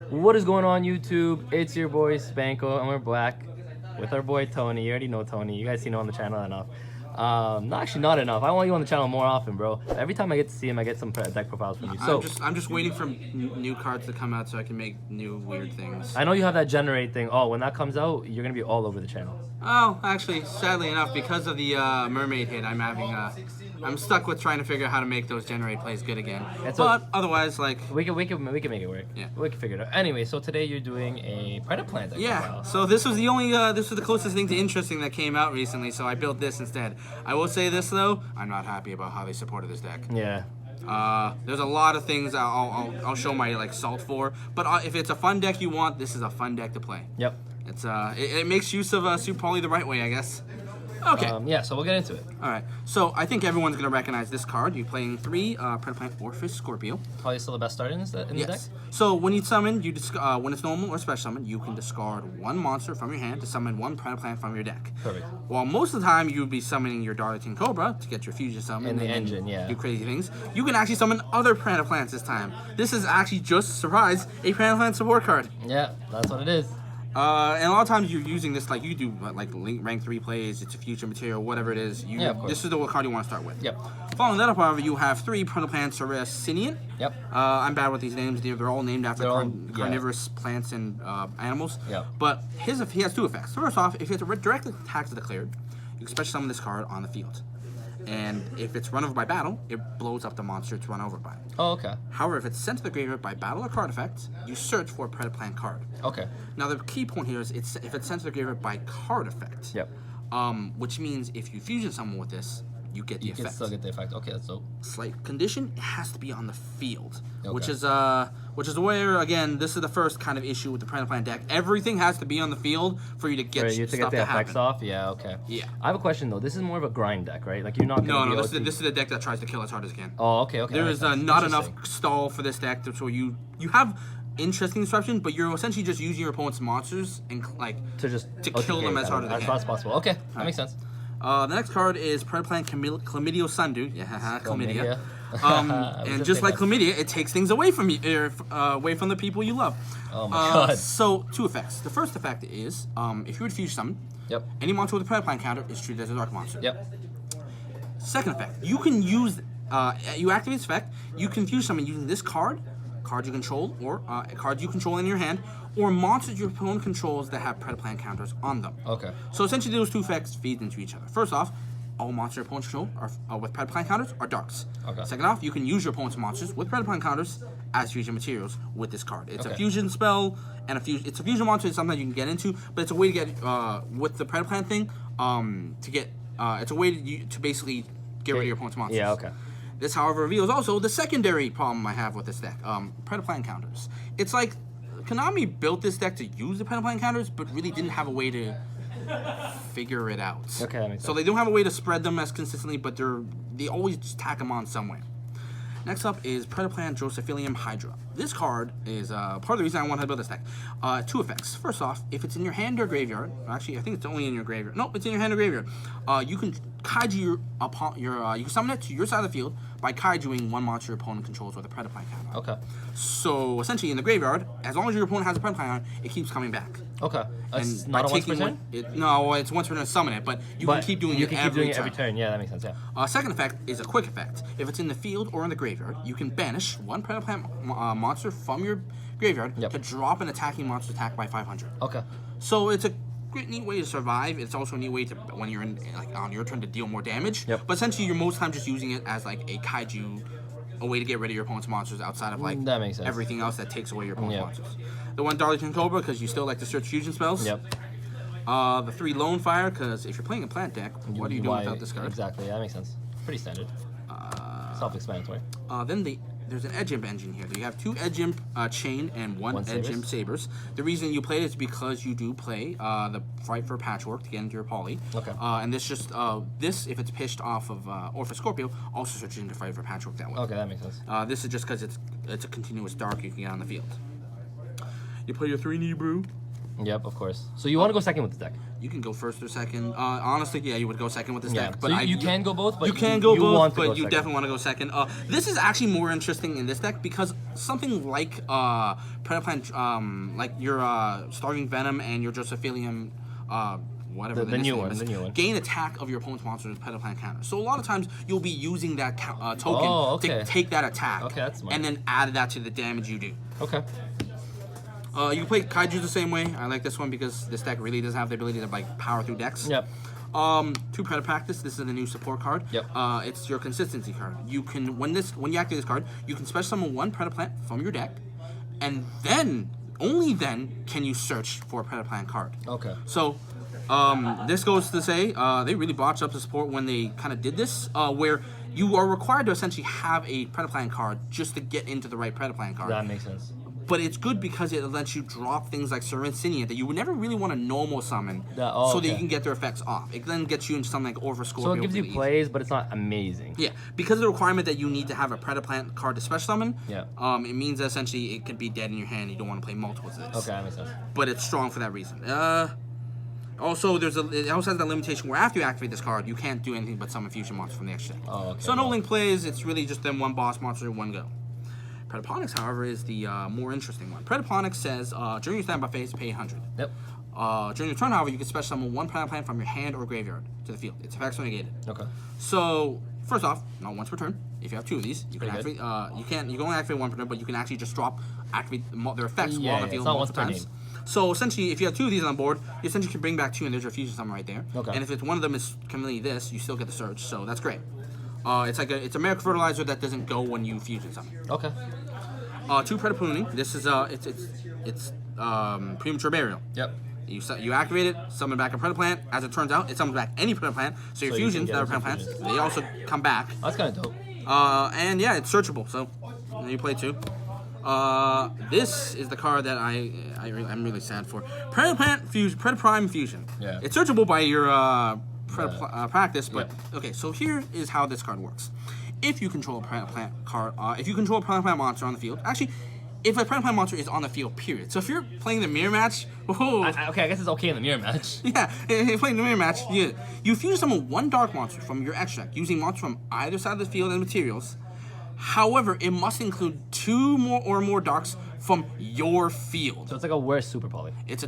What is going on, YouTube? It's your boy Spanko, and we're back with our boy Tony. You already know Tony. You guys seen him on the channel enough. Actually not enough. I want you on the channel more often, bro. Every time I get to see him, I get some deck profiles from you. So I'm just waiting for new cards to come out so I can make new weird things. I know you have that generate thing. Oh, when that comes out, you're gonna be all over the channel. Oh, actually, sadly enough, because of the mermaid hit, I'm stuck with trying to figure out how to make those generate plays good again. But otherwise, like we can make it work. Yeah, we can figure it out. Anyway, so today you're doing a Predaplant deck profile. So this was the only this was the closest thing to interesting that came out recently. So I built this instead. I will say this though, I'm not happy about how they supported this deck. Yeah. There's a lot of things I'll show my like salt for, but if it's a fun deck you want, this is a fun deck to play. Yep. It's it makes use of Super Poly the right way, I guess. Okay. Yeah, so we'll get into it. All right. So I think everyone's gonna recognize this card. You're playing 3 Predaplant Orpheus Scorpio. Probably still the best start in the deck. So when you summon, when it's normal or special summon, you can discard 1 monster from your hand to summon 1 Predaplant from your deck. Perfect. While most of the time you would be summoning your Darlington Cobra to get your fusion summon and the engine, yeah, do crazy things. You can actually summon other Predaplants this time. This is actually just surprise a Predaplant support card. Yeah, that's what it is. And a lot of times you're using this like you do like rank 3 plays, it's a future material, whatever it is. This is the card you want to start with. Yep. Following that up, however, you have 3 Predaplant Saracenian. Yep. I'm bad with these names. They're all named after carnivorous plants and animals. Yep. But he has 2 effects. First off, if it's directly attacked the declared, you can special summon this card on the field. And if it's run over by battle, it blows up the monster it's run over by. Oh, okay. However, if it's sent to the graveyard by battle or card effect, you search for a Predaplant card. Okay. Now the key point here is if it's sent to the graveyard by card effect. Yep. Which means if you fusion someone with this, you get the effect. You can still get the effect. Okay, so slight condition, it has to be on the field. Okay. Which is where, again, this is the first kind of issue with the Predaplant deck. Everything has to be on the field for you to get the effects off. Yeah, okay. Yeah. I have a question though. This is more of a grind deck, right? Like you're not gonna No, this is a deck that tries to kill as hard as it can. Oh, okay. There is not enough stall for this deck, so you have interesting disruption, but you're essentially just using your opponent's monsters and to kill them as hard as fast as possible. Okay, that makes sense. The next card is Predaplant Chlamydio Sundew. Yeah, chlamydia. And just like chlamydia, it takes things away from you, away from the people you love. Oh my god. So 2 effects. The first effect is if you would fusion summon, any monster with a Predaplant counter is treated as a dark monster. Yep. Second effect, you can use you activate this effect. You can fusion summon using this card you control, or cards you control in your hand, or monsters your opponent controls that have Predaplant counters on them. Okay. So essentially those 2 effects feed into each other. First off, all monsters your opponents control with Predaplant counters are darks. Okay. Second off, you can use your opponent's monsters with Predaplant counters as fusion materials with this card. It's a fusion spell, and it's a fusion monster. It's something you can get into, but it's a way to get with the Predaplant thing it's a way to basically get rid of your opponent's monsters. Yeah. Okay. This, however, reveals also the secondary problem I have with this deck, Predaplant counters. It's like Konami built this deck to use the Predaplant counters, but really didn't have a way to figure it out. Okay, that makes sense. So they don't have a way to spread them as consistently, but they always just tack them on somewhere. Next up is Predaplant Drosophilium Hydra. This card is part of the reason I wanted to build this deck. 2 effects. First off, if it's in your hand or graveyard, actually I think it's only in your graveyard. No, it's in your hand or graveyard. You can kaiju you can summon it to your side of the field by kaijuing 1 monster your opponent controls with a Predaplant counter. Okay. So essentially in the graveyard, as long as your opponent has a Predaplant counter, it keeps coming back. Okay. And not a once per turn? No, it's once per turn to summon it, but you can keep doing it every turn. Yeah, that makes sense, yeah. Second effect is a quick effect. If it's in the field or in the graveyard, you can banish 1 Predaplant monster from your graveyard to drop an attacking monster attack by 500. Okay. So it's a great, neat way to survive. It's also a neat way to, when you're in on your turn, to deal more damage. Yep. But essentially, you're most times just using it as like a kaiju, a way to get rid of your opponent's monsters outside of like that makes sense. Everything else that takes away your opponent's monsters. The 1 Darlington Cobra, because you still like to search fusion spells. Yep. The 3 Lone Fire, because if you're playing a plant deck, what are you doing without this card? Exactly, that makes sense. Pretty standard. Self-explanatory. Then there's an Edge Imp engine here. You have 2 Edge Imp Chain and 1 Edge Imp Sabers. The reason you play it is because you do play the Frightfur Patchwork to get into your poly. Okay. And this if it's pitched off of Orpheus Scorpio, also searches into Frightfur Patchwork that way. Okay, that makes sense. This is just because it's a continuous dark you can get on the field. You play your 3 Nibiru. Yep, of course. So you want to go second with the deck? You can go first or second. Honestly, yeah, you would go second with this deck. But so you can go both, but you can go both, want to but go you second. definitely want to go second. This is actually more interesting in this deck because something like Predaplant, like your Starving Venom and your Drosophilium, whatever the new name is, the new one. gain attack of your opponent's monster with Predaplant counter. So a lot of times you'll be using that token to take that attack, that's smart. and then add that to the damage you do. Okay. You can play Kaiju the same way. I like this one because this deck really does have the ability to like power through decks. Yep. 2 Predapractice. This is the new support card. Yep. It's your consistency card. You can when you activate this card, you can special summon 1 Predaplant from your deck, and then only then can you search for a Predaplant card. Okay. So this goes to say they really botched up the support when they kind of did this, where you are required to essentially have a Predaplant card just to get into the right Predaplant card. That makes sense. But it's good because it lets you drop things like Serenicia that you would never really want to normal summon, so that you can get their effects off. It then gets you into something like Over Scorpio. So it gives you plays, but it's not amazing. Yeah, because of the requirement that you need to have a Predaplant card to special summon. Yeah. It means that essentially it could be dead in your hand. You don't want to play multiples of this. Okay, that makes sense. But it's strong for that reason. Also, it also has that limitation where after you activate this card, you can't do anything but summon fusion monsters from the extra deck. Oh, okay. So no link plays. It's really just them 1 boss monster, 1 go. Predaponics, however, is the more interesting one. Predaponics says, during your standby phase, pay 100. Yep. During your turn, however, you can special summon 1 Predaplant from your hand or graveyard to the field. Its effects are negated. Okay. So, first off, not once per turn. If you have 2 of these, you can Pretty activate. You can only activate 1 per turn, but you can actually just activate their effects while on the field multiple times. So essentially, if you have 2 of these on board, you essentially can bring back 2, and there's your fusion summon right there. Okay. And if it's one of them is conveniently this, you still get the surge. So that's great. It's a Miracle Fertilizer that doesn't go when you fusion summon. Okay. 2 Predapooning. This is it's Premature Burial. Yep. You activate it, summon back a Predaplant. As it turns out, it summons back any Predaplant. So your fusions that are Predaplants, they also come back. That's kind of dope. And yeah, it's searchable. So you play 2. This is the card that I'm really sad for. Predaplant Fusion, Predaprime Fusion. Yeah. It's searchable by your practice, but okay. So here is how this card works. If you control a Predaplant card, if you control a Predaplant monster on the field, actually, if a Predaplant monster is on the field, period. So if you're playing the mirror match, okay, I guess it's okay in the mirror match. Yeah, if you're playing the mirror match, you fuse summon 1 dark monster from your extract using monsters from either side of the field and materials. However, it must include 2 more darks from your field. So it's like a worse super poly. It's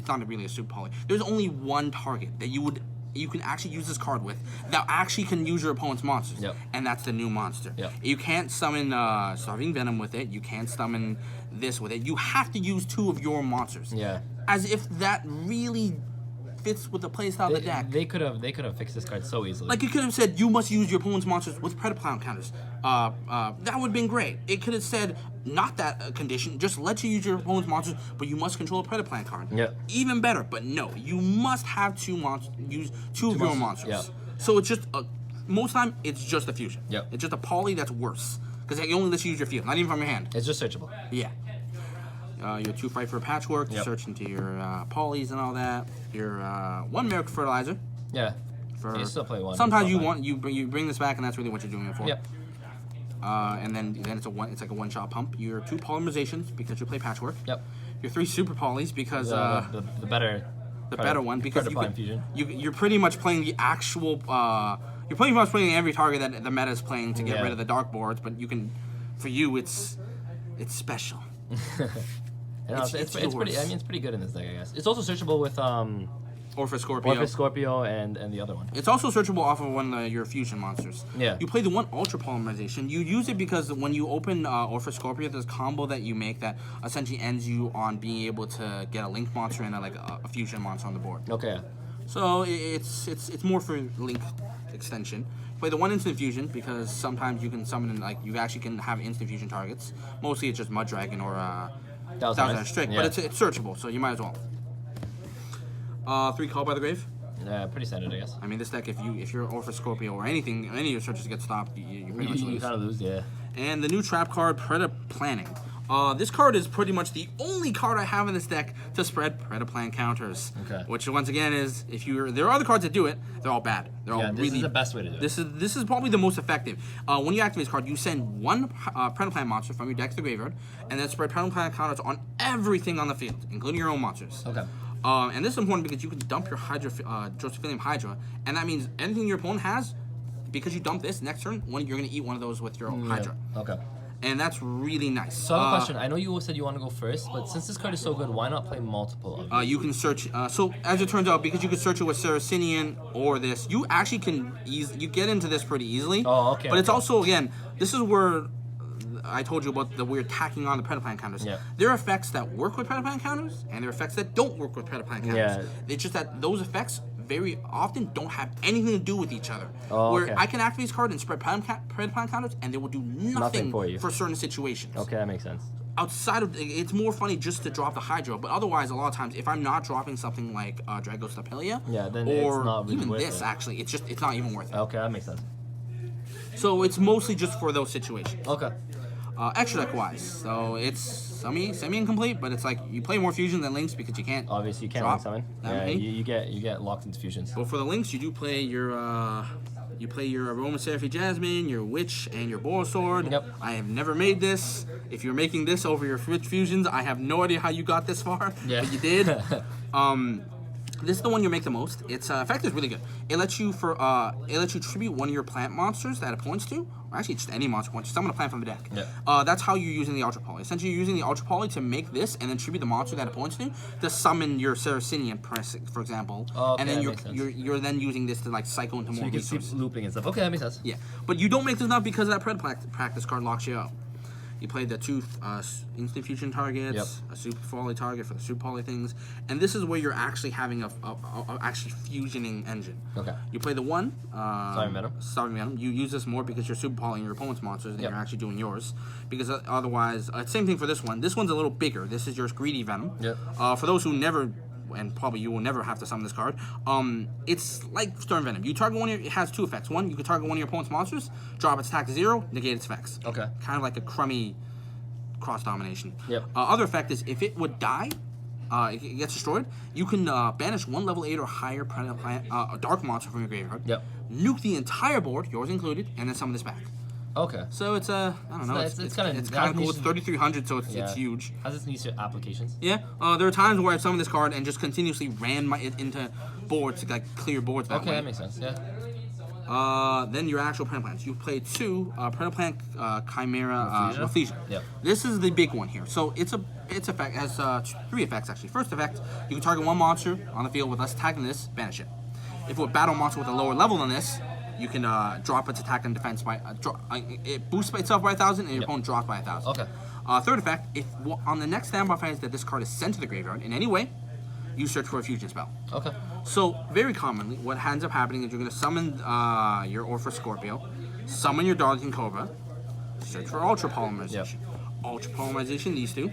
not really a super poly. There's only 1 target that you can actually use this card with that actually can use your opponent's monsters. Yep. And that's the new monster. Yep. You can't summon Starving Venom with it. You can't summon this with it. You have to use 2 of your monsters. Yeah. As if that really fits with the playstyle of the deck. They could have fixed this card so easily. Like, it could have said, you must use your opponent's monsters with Predaplant counters. That would have been great. It could have said, not that condition, just let you use your opponent's monsters, but you must control a Predaplant card. Yeah. Even better, but no, you must have use two of your monsters. Yeah. So it's just, most of the time, it's just a fusion. Yep. It's just a poly that's worse. Because it only lets you use your field, not even from your hand. It's just searchable. Yeah. Your 2 Frightfur Patchwork, Yep. search into your polys and all that. Your 1 Miracle Fertilizer. Yeah. For You still play 1. Sometimes you bring this back, and that's really what you're doing it for. Yep. And then it's like a 1-shot pump. Your 2 Polymerizations because you play Patchwork. Yep. Your 3 Super Polys because The better. the better one because Fusion. you're pretty much playing the actual. You're pretty much playing every target that the meta is playing to get rid of the dark boards, but you can. For you, it's special. It's pretty. I mean, it's pretty good in this deck, I guess. It's also searchable with Orpheus Scorpio. Scorpio and the other one. It's also searchable off of one of your fusion monsters. Yeah. You play the 1 Ultra Polymerization. You use it because when you open Orpheus Scorpio, there's a combo that you make that essentially ends you on being able to get a link monster and a fusion monster on the board. Okay. So it's more for link extension. Play the 1 instant fusion because sometimes you can summon you actually can have instant fusion targets. Mostly it's just Mud Dragon or Thousand Strict, but it's searchable, so you might as well. 3 Call by the Grave. Yeah, pretty standard, I guess. I mean, this deck, if you're Orpheus Scorpio or any of your searches get stopped, you pretty much lose. You kind of lose, yeah. And the new trap card, Predaplanning. This card is pretty much the only card I have in this deck to spread Predaplant counters. Okay. Which once again is, there are other cards that do it, they're all bad. They're all This is the best way to do it. This is probably the most effective. When you activate this card, you send 1 Predaplant monster from your deck to the graveyard, and then spread Predaplant counters on everything on the field, including your own monsters. Okay. And this is important because you can dump your Hydra, Drosophilium Hydra, and that means anything your opponent has, because you dump this next turn, you're going to eat one of those with your Hydra. Okay. And that's really nice. So I have a question. I know you said you want to go first, but since this card is so good, why not play multiple of them? You can search. So as it turns out, because you can search it with Saracenian or this, you actually can you get into this pretty easily. Oh, okay. But it's also, again, this is where I told you about the weird tacking on the Predaplant counters. Yeah. There are effects that work with Predaplant counters, and there are effects that don't work with Predaplant counters. Yeah. It's just that those effects very often don't have anything to do with each other. Oh, where okay. I can activate this card and spread Predaplant counters, and they will do nothing for you. for certain situations. Okay, that makes sense. Outside of, it's more funny just to drop the Hydra, but otherwise, a lot of times, if I'm not dropping something like Dragostapelia, Yeah, then or it's not really even worth this, it. actually, it's not even worth it. Okay, that makes sense. So it's mostly just for those situations. Okay. Extra deck wise, so it's semi-incomplete, but it's like you play more fusions than links because you can't. Obviously, you can't drop link summon. that Yeah, many. you get locked into fusions. But for the links, you do play your Aromaseraphy Jasmine, your Witch, and your Boar Sword. Yep. I have never made this. If you're making this over your Witch fusions, I have no idea how you got this far, Yeah. but you did. This is the one you make the most. Its effect is really good. It lets you tribute one of your plant monsters that it points to, or actually just any monster points. Summon a plant from the deck. Yeah. That's how you're using the Ultra Poly. Essentially, you're using the Ultra Poly to make this, and then tribute the monster that it points to summon your Saracenian, for example. Oh, okay, and then that you're, makes sense. you're then using this to like cycle into So more you can keep resources. looping and stuff. Okay, that makes sense. Yeah, but you don't make this enough because of that Predaplant practice card locks you out. You play the two instant fusion targets, Yep. a super poly target for the super poly things, and this is where you're actually having a actually fusioning engine. Okay. You play the one Starving Venom. Starving Venom. You use this more because you're super polying your opponent's monsters and Yep. you're actually doing yours. Because otherwise, same thing for this one. This one's a little bigger. This is your Greedy Venom. Yep. For those who never, and probably you will never have to summon this card, it's like Storm Venom. You target one, it has two effects. One, you can target one of your opponent's monsters, drop its attack to 0, negate its effects. Okay. Kind of like a crummy cross domination. Yep. Other effect is if it would die, it gets destroyed, you can banish one level 8 or higher dark monster from your graveyard. Yep. Nuke the entire board, yours included, and then summon this back. Okay. So it's I don't know. it's kinda- it's kind of cool. It's 3,300, so it's Yeah. huge. Has this nice applications? Yeah. There are times where I've summoned this card and just continuously ran it into boards to like clear boards that Okay, way. that makes sense. Yeah. Then your actual Predaplants. You play two Predaplant Chimera Mephisia. Yep. This is the big one here. So its effect has 3 effects actually. First effect, you can target one monster on the field with less attack than this, banish it. If it would battle a monster with a lower level than this, you can drop its attack and defense by it boosts itself by 1,000 and your opponent drops by 1,000. Okay. Third effect, if on the next standby phase that this card is sent to the graveyard in any way, you search for a fusion spell. Okay. So, very commonly, what ends up happening is you're going to summon your Orpha Scorpio, summon your Darlington Cobra, search for Ultra Polymerization. Yep. Ultra Polymerization, these two,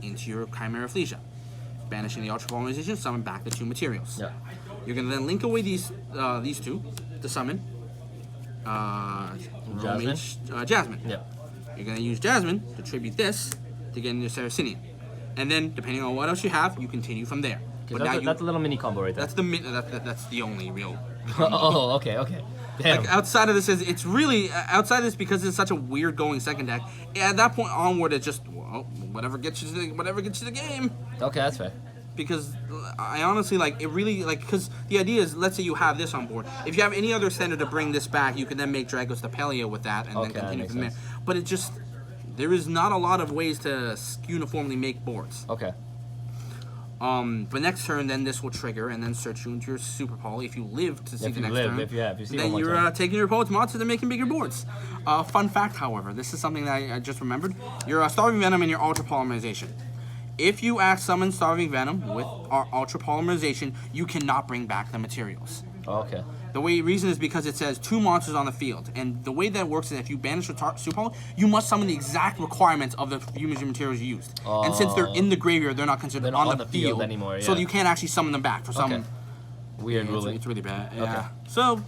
into your Chimera Flesia. Banishing the Ultra Polymerization, summon back the 2 materials. Yeah. You're going to then link away these two to summon Jasmine? Jasmine. Yeah. You're going to use Jasmine to tribute this to get into Saracenian. And then, depending on what else you have, you continue from there. But now That's a little mini combo right there. that's the only real. Oh, okay. Damn. Like outside of this, it's really outside of this because it's such a weird going second deck. At that point onward, it's just whatever gets you the game. Okay, that's fair. Because I honestly it really because the idea is, let's say you have this on board. If you have any other center to bring this back, you can then make Dragostapelia with that and then continue that from there. makes sense. But it just there is not a lot of ways to uniformly make boards. Okay. But next turn, then this will trigger and then search you into your Super Poly if you live to see If the you next live, turn. if you see then one more you're turn. taking your opponent's monsters and making bigger boards. Fun fact, however, this is something that I just remembered. Your Starving Venom and your Ultra Polymerization. If you summon Starving Venom with our Ultra Polymerization, you cannot bring back the materials. Okay. The reason is because it says 2 monsters on the field, and the way that works is if you banish a Super Poly, you must summon the exact requirements of the materials you used. And since they're in the graveyard, they're not considered not on the field anymore. so Yeah. you can't actually summon them back for some. Okay. Weird Yeah, ruling. it's really bad. Yeah. Okay. So,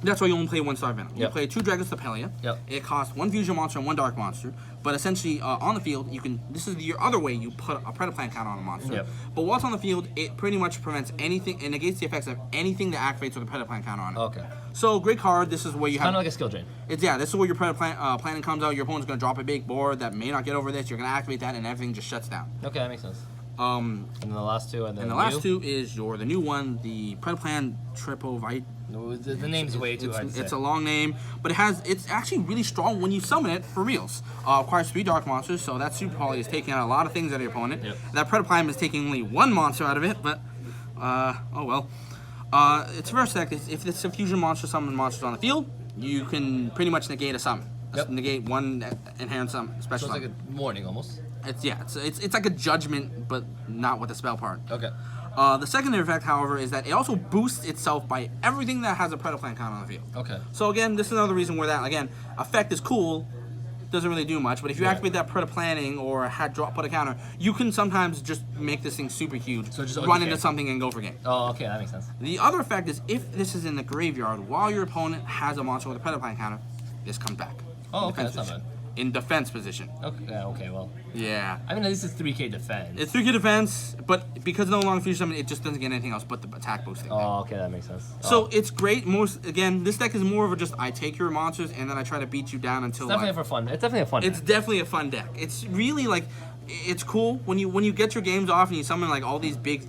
that's why you only play 1 Star Venom. You Yep. play 2 Dragostapelia. Yep. It costs 1 Fusion Monster and 1 Dark Monster. But essentially, on the field, you can. This is your other way you put a Predaplant counter on a monster. Yep. But while it's on the field, it pretty much prevents anything and negates the effects of anything that activates with a Predaplant counter on it. Okay. So, great card. This is where you have. Kind of like a skill drain. This is where your Predaplant planning comes out. Your opponent's going to drop a big board that may not get over this. You're going to activate that, and everything just shuts down. Okay, that makes sense. And then the last two, and then the last two is the new one, the Predaplant Tripovite. No, the name's way too hard to say. It's a long name, but it's actually really strong when you summon it for reals. Acquires 3 dark monsters, so that Super Poly is taking out a lot of things out of your opponent. Yep. That Predaplant is taking only 1 monster out of it, but oh well. Its first effect is if it's a fusion monster summon monsters on the field, you can pretty much negate a summon. Yep. Negate 1 enhanced summon, special So it's summon. like a warning almost. It's like a judgment, but not with the spell part. Okay. The secondary effect, however, is that it also boosts itself by everything that has a Predaplant count on the field. Okay. So again, this is another reason where that, again, effect is cool, doesn't really do much, but if you activate that Predaplanting or put a counter, you can sometimes just make this thing super huge, So just run into something and go for game. Oh, okay, that makes sense. The other effect is if this is in the graveyard while your opponent has a monster with a Predaplant counter, this comes back. Oh, okay, that's not bad. In defense position. Okay, well. Yeah. I mean, this is 3K defense. It's 3K defense, but because no longer fusion summon, it just doesn't get anything else but the attack boosting. Oh, okay, that makes sense. So it's great. Again, this deck is more of a just I take your monsters and then I try to beat you down until. It's definitely for fun. It's definitely a fun. It's definitely a fun deck. It's really like, it's cool when you get your games off and you summon like all these big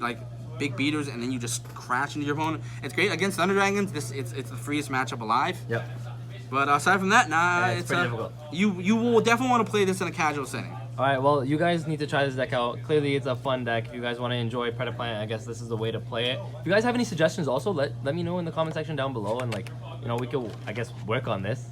beaters and then you just crash into your opponent. It's great against Thunder Dragons. It's the freest matchup alive. Yep. But aside from that, it's pretty difficult. You will definitely want to play this in a casual setting. All right, well, you guys need to try this deck out. Clearly, it's a fun deck. If you guys want to enjoy Predaplant, I guess this is the way to play it. If you guys have any suggestions, also let me know in the comment section down below, and we could, I guess, work on this.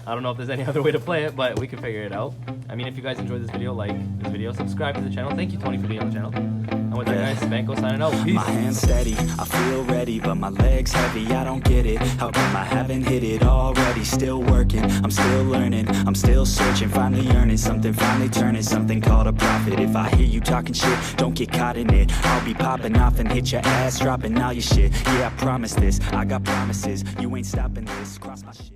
I don't know if there's any other way to play it, but we can figure it out. I mean, if you guys enjoyed this video, like this video, subscribe to the channel. Thank you, Tony, for being on the channel. And with that, guys, Spanko signing out. Peace. My hands steady, I feel ready, but my legs heavy, I don't get it. How come I haven't hit it already? Still working, I'm still learning, I'm still searching, finally earning something, finally turning something called a profit. If I hear you talking shit, don't get caught in it. I'll be popping off and hit your ass, dropping all your shit. Yeah, I promise this, I got promises, you ain't stopping this, cross my shit.